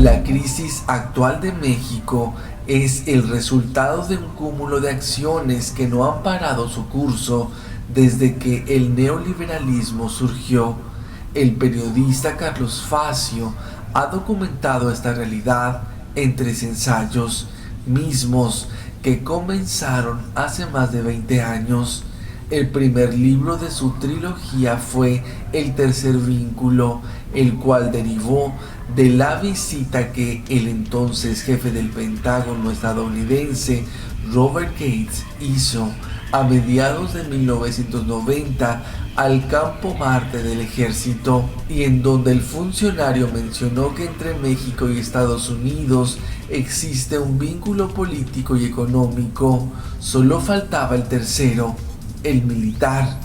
La crisis actual de México es el resultado de un cúmulo de acciones que no han parado su curso desde que el neoliberalismo surgió. El periodista Carlos Facio ha documentado esta realidad en 3 ensayos, mismos que comenzaron hace más de 20 años. El primer libro de su trilogía fue El tercer vínculo, el cual derivó de la visita que el entonces jefe del Pentágono estadounidense, Robert Gates, hizo a mediados de 1990 al Campo Marte del Ejército, y en donde el funcionario mencionó que entre México y Estados Unidos existe un vínculo político y económico. Solo faltaba el tercero, el militar.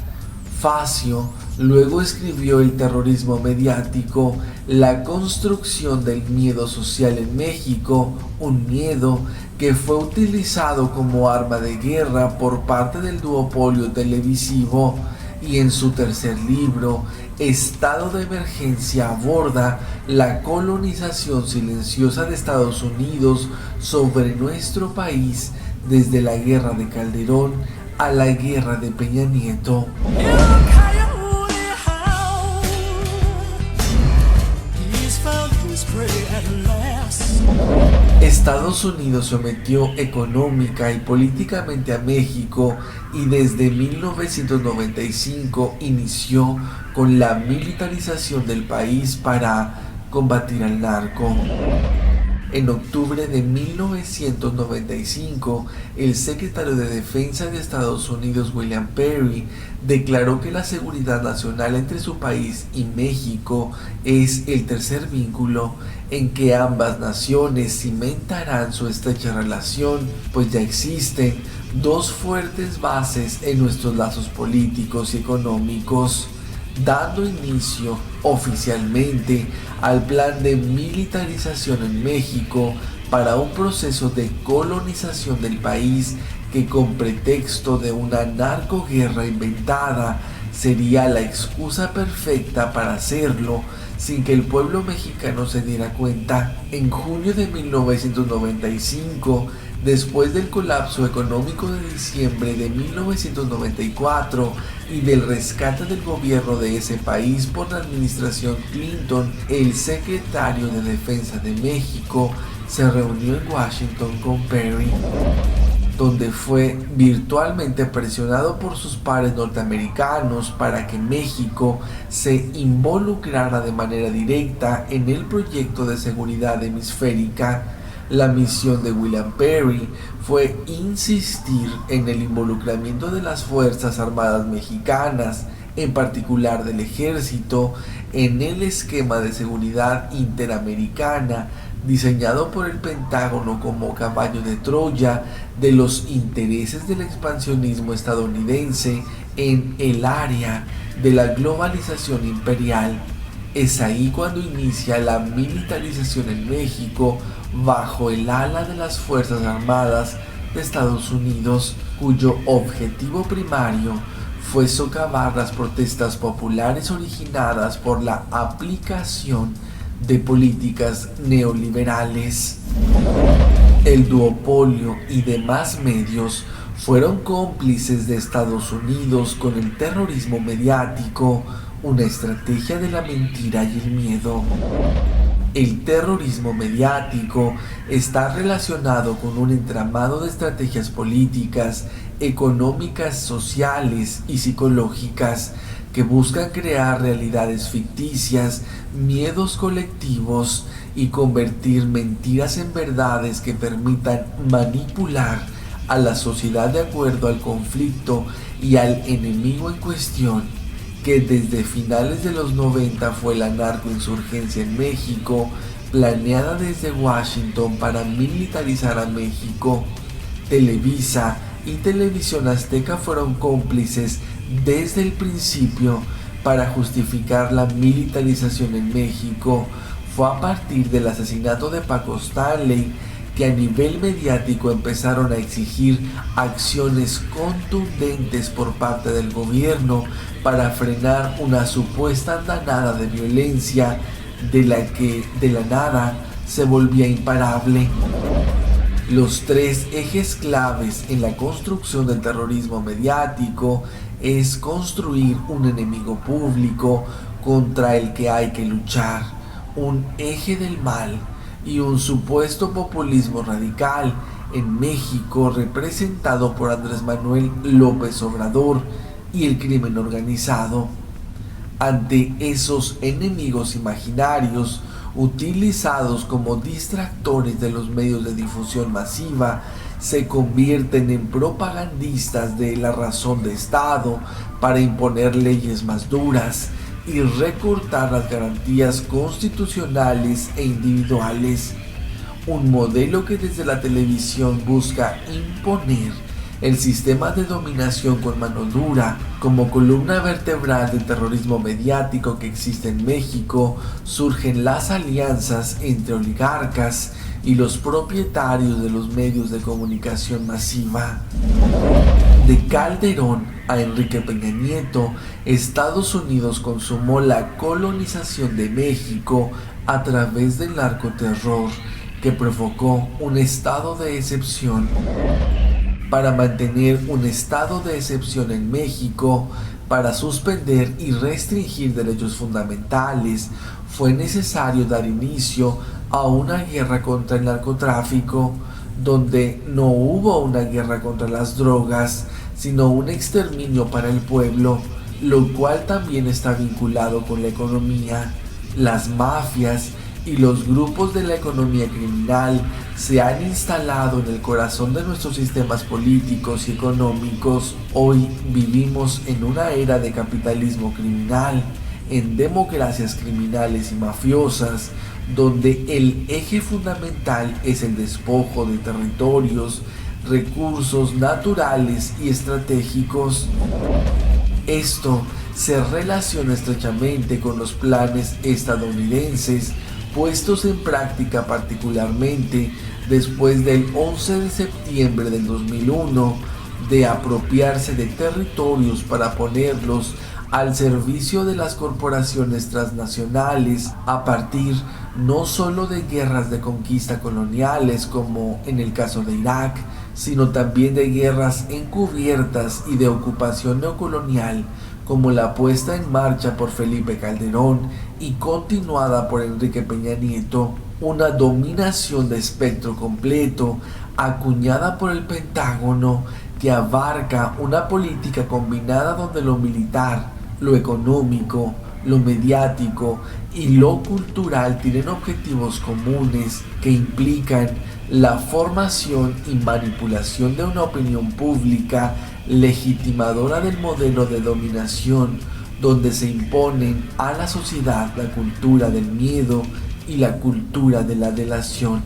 Facio luego escribió El terrorismo mediático, la construcción del miedo social en México, un miedo que fue utilizado como arma de guerra por parte del duopolio televisivo. Y en su tercer libro, Estado de Emergencia, aborda la colonización silenciosa de Estados Unidos sobre nuestro país desde la guerra de Calderón a la guerra de Peña Nieto. Estados Unidos sometió económica y políticamente a México y desde 1995 inició con la militarización del país para combatir al narco. En octubre de 1995, el secretario de Defensa de Estados Unidos, William Perry, declaró que la seguridad nacional entre su país y México es el tercer vínculo en que ambas naciones cimentarán su estrecha relación, pues ya existen dos fuertes bases en nuestros lazos políticos y económicos, dando inicio oficialmente al plan de militarización en México para un proceso de colonización del país que, con pretexto de una narcoguerra inventada, sería la excusa perfecta para hacerlo sin que el pueblo mexicano se diera cuenta. En junio de 1995, después del colapso económico de diciembre de 1994 y del rescate del gobierno de ese país por la administración Clinton, el secretario de Defensa de México se reunió en Washington con Perry, donde fue virtualmente presionado por sus pares norteamericanos para que México se involucrara de manera directa en el proyecto de seguridad hemisférica. La misión de William Perry fue insistir en el involucramiento de las Fuerzas Armadas mexicanas, en particular del Ejército, en el esquema de seguridad interamericana diseñado por el Pentágono como caballo de Troya de los intereses del expansionismo estadounidense en el área de la globalización imperial. Es ahí cuando inicia la militarización en México bajo el ala de las Fuerzas Armadas de Estados Unidos, cuyo objetivo primario fue socavar las protestas populares originadas por la aplicación de políticas neoliberales. El duopolio y demás medios fueron cómplices de Estados Unidos con el terrorismo mediático, una estrategia de la mentira y el miedo. El terrorismo mediático está relacionado con un entramado de estrategias políticas, económicas, sociales y psicológicas que buscan crear realidades ficticias, miedos colectivos y convertir mentiras en verdades que permitan manipular a la sociedad de acuerdo al conflicto y al enemigo en cuestión, que desde finales de los 90 fue la narcoinsurgencia en México, planeada desde Washington para militarizar a México. Televisa y Televisión Azteca fueron cómplices desde el principio para justificar la militarización en México. Fue a partir del asesinato de Paco Stanley que a nivel mediático empezaron a exigir acciones contundentes por parte del gobierno para frenar una supuesta andanada de violencia de la que de la nada se volvía imparable. Los tres ejes claves en la construcción del terrorismo mediático es construir un enemigo público contra el que hay que luchar, un eje del mal y un supuesto populismo radical en México representado por Andrés Manuel López Obrador y el crimen organizado. Ante esos enemigos imaginarios utilizados como distractores de los medios de difusión masiva, se convierten en propagandistas de la razón de Estado para imponer leyes más duras y recortar las garantías constitucionales e individuales. Un modelo que desde la televisión busca imponer el sistema de dominación con mano dura. Como columna vertebral del terrorismo mediático que existe en México, surgen las alianzas entre oligarcas y los propietarios de los medios de comunicación masiva. De Calderón a Enrique Peña Nieto, Estados Unidos consumó la colonización de México a través del narcoterror, que provocó un estado de excepción. Para mantener un estado de excepción en México, para suspender y restringir derechos fundamentales, fue necesario dar inicio a una guerra contra el narcotráfico, donde no hubo una guerra contra las drogas, sino un exterminio para el pueblo, lo cual también está vinculado con la economía. Las mafias y los grupos de la economía criminal se han instalado en el corazón de nuestros sistemas políticos y económicos. Hoy vivimos en una era de capitalismo criminal, en democracias criminales y mafiosas, donde el eje fundamental es el despojo de territorios, recursos naturales y estratégicos. Esto se relaciona estrechamente con los planes estadounidenses puestos en práctica particularmente después del 11 de septiembre del 2001, de apropiarse de territorios para ponerlos al servicio de las corporaciones transnacionales a partir no solo de guerras de conquista coloniales como en el caso de Irak, sino también de guerras encubiertas y de ocupación neocolonial como la puesta en marcha por Felipe Calderón y continuada por Enrique Peña Nieto, una dominación de espectro completo acuñada por el Pentágono que abarca una política combinada donde lo militar, lo económico, lo mediático y lo cultural tienen objetivos comunes que implican la formación y manipulación de una opinión pública legitimadora del modelo de dominación, donde se imponen a la sociedad la cultura del miedo y la cultura de la delación.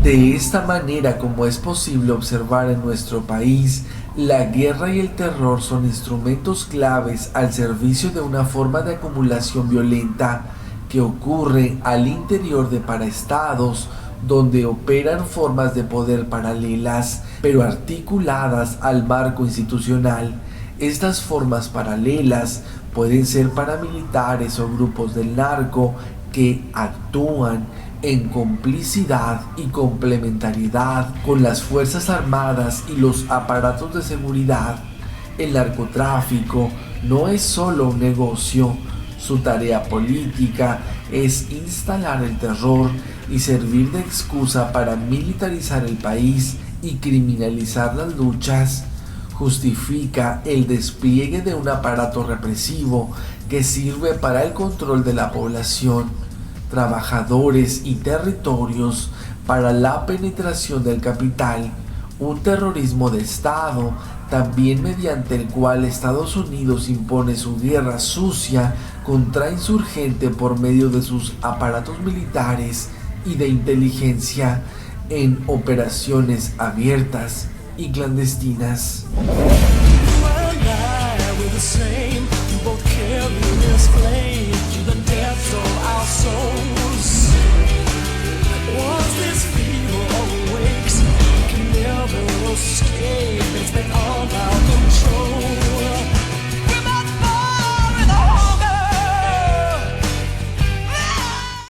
De esta manera, como es posible observar en nuestro país, la guerra y el terror son instrumentos claves al servicio de una forma de acumulación violenta que ocurre al interior de paraestados, donde operan formas de poder paralelas, pero articuladas al marco institucional. Estas formas paralelas pueden ser paramilitares o grupos del narco que actúan en complicidad y complementariedad con las Fuerzas Armadas y los aparatos de seguridad. El narcotráfico no es solo un negocio, su tarea política es instalar el terror y servir de excusa para militarizar el país y criminalizar las luchas. Justifica el despliegue de un aparato represivo que sirve para el control de la población, trabajadores y territorios, para la penetración del capital, un terrorismo de Estado también mediante el cual Estados Unidos impone su guerra sucia contra insurgente por medio de sus aparatos militares y de inteligencia en operaciones abiertas y clandestinas.